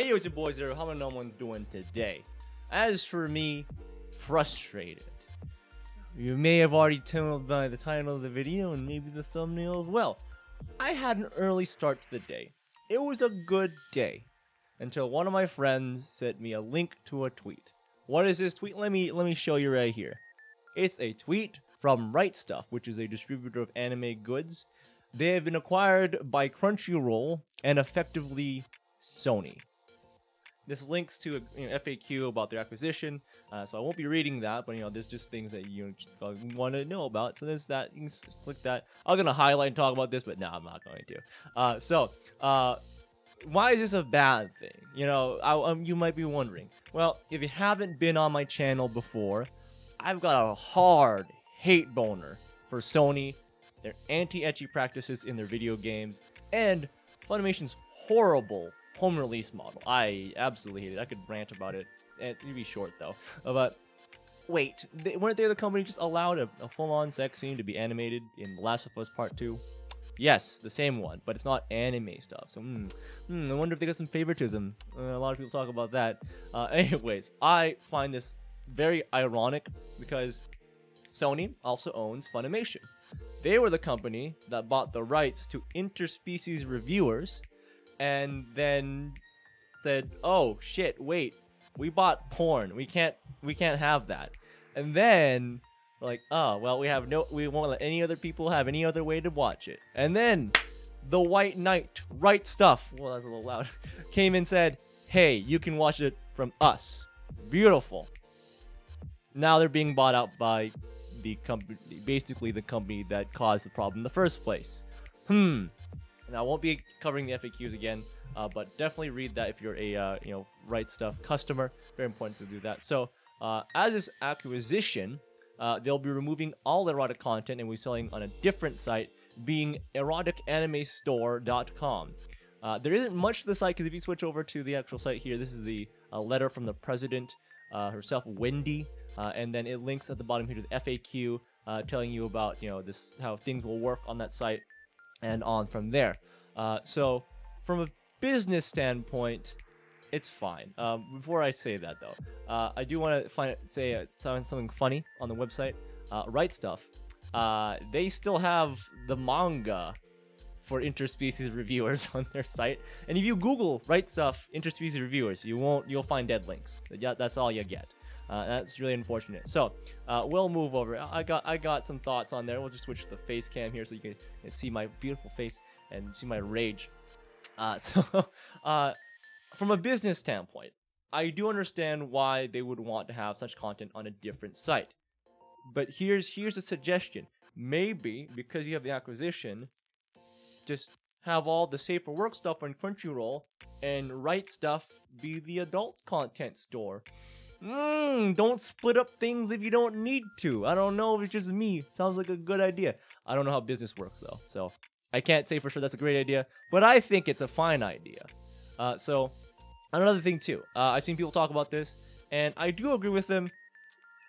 Hey, yo, it's your boy Zero. How no one's doing today? As for me, frustrated. You may have already told by the title of the video and maybe the thumbnail as well. I had an early start to the day. It was a good day until one of my friends sent me a link to a tweet. What is this tweet? Let me show you right here. It's a tweet from RightStuf, which is a distributor of anime goods. They have been acquired by Crunchyroll and effectively Sony. This links to a FAQ about their acquisition, so I won't be reading that, but there's just things that you want to know about. So there's that. You can click that. I was gonna highlight and talk about this, but no, I'm not going to. Why is this a bad thing? You might be wondering. Well, if you haven't been on my channel before, I've got a hard hate boner for Sony, their anti-ecchi practices in their video games, and Funimation's horrible home release model. I absolutely hate it. I could rant about it. It'd be short though. But wait, weren't they the company just allowed a full-on sex scene to be animated in The Last of Us Part 2? Yes, the same one, but it's not anime stuff. So, I wonder if they got some favoritism. A lot of people talk about that. Anyways, I find this very ironic because Sony also owns Funimation. They were the company that bought the rights to interspecies reviewers and then said, "Oh shit, wait, we bought porn. We can't have that." And then like, "Oh, well, we won't let any other people have any other way to watch it." And then the White Knight, RightStuf, well, that's a little loud, came and said, "Hey, you can watch it from us." Beautiful. Now they're being bought out by the company, basically the company that caused the problem in the first place. Now, I won't be covering the FAQs again, but definitely read that if you're a RightStuf customer. Very important to do that. So, as this acquisition, they'll be removing all erotic content and we're selling on a different site, being eroticanimestore.com. There isn't much to the site because if you switch over to the actual site here, this is the letter from the president herself, Wendy, and then it links at the bottom here to the FAQ, telling you about this how things will work on that site. And on from there. So, from a business standpoint, it's fine. Before I say that, though, I do want to say something funny on the website. RightStuf, they still have the manga for interspecies reviewers on their site. And if you Google RightStuf interspecies reviewers, you'll find dead links. Yeah, that's all you get. That's really unfortunate. So, we'll move over. I got some thoughts on there. We'll just switch to the face cam here so you can see my beautiful face and see my rage. From a business standpoint, I do understand why they would want to have such content on a different site. But here's a suggestion. Maybe, because you have the acquisition, just have all the safe for work stuff on Crunchyroll and RightStuf be the adult content store. Don't split up things if you don't need to. I don't know if it's just me. Sounds like a good idea. I don't know how business works, though. So, I can't say for sure that's a great idea. But I think it's a fine idea. So, another thing, too. I've seen people talk about this. And I do agree with them.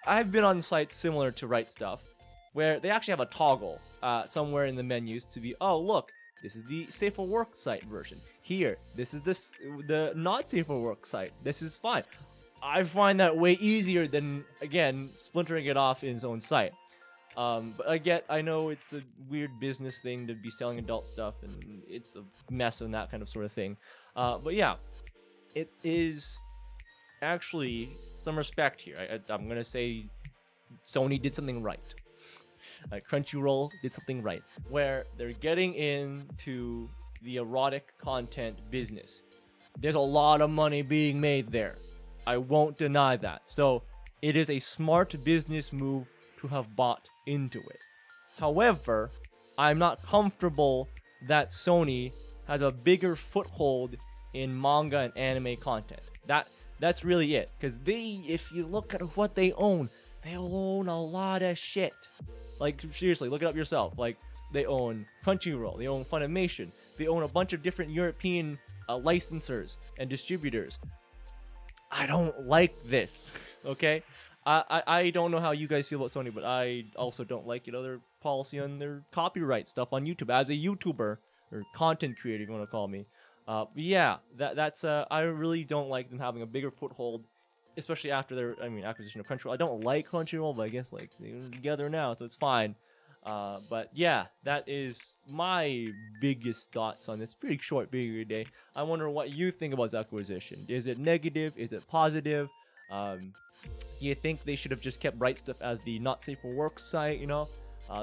I've been on sites similar to RightStuf, where they actually have a toggle somewhere in the menus to be, oh, look, this is the safe for work site version. Here, this is the not safe for work site. This is fine. I find that way easier than, again, splintering it off in its own site. But I know it's a weird business thing to be selling adult stuff, and it's a mess and that kind of sort of thing. But yeah, it is actually some respect here. I'm going to say Sony did something right. Crunchyroll did something right, where they're getting into the erotic content business. There's a lot of money being made there. I won't deny that. So, it is a smart business move to have bought into it. However, I'm not comfortable that Sony has a bigger foothold in manga and anime content. That's really it. Because if you look at what they own a lot of shit. Like, seriously, look it up yourself. Like, they own Crunchyroll, they own Funimation, they own a bunch of different European licensors and distributors. I don't like this, okay? I don't know how you guys feel about Sony, but I also don't like their policy on their copyright stuff on YouTube. As a YouTuber, or content creator, if you want to call me, But yeah, that's I really don't like them having a bigger foothold, especially after their acquisition of Crunchyroll. I don't like Crunchyroll, but I guess like they're together now, so it's fine. But yeah, that is my biggest thoughts on this pretty short video today. I wonder what you think about this acquisition. Is it negative? Is it positive? Do you think they should have just kept RightStuf as the not safe for work site?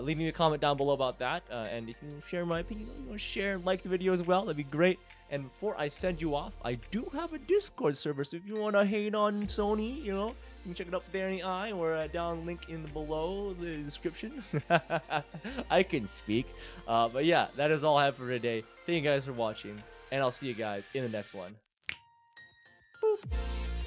Leave me a comment down below about that. And if you share my opinion, share and like the video as well. That'd be great. And before I send you off, I do have a Discord server, so if you want to hate on Sony, you can check it up there in the eye or down link in below the description. I can speak. But yeah, that is all I have for today. Thank you guys for watching, and I'll see you guys in the next one. Boop.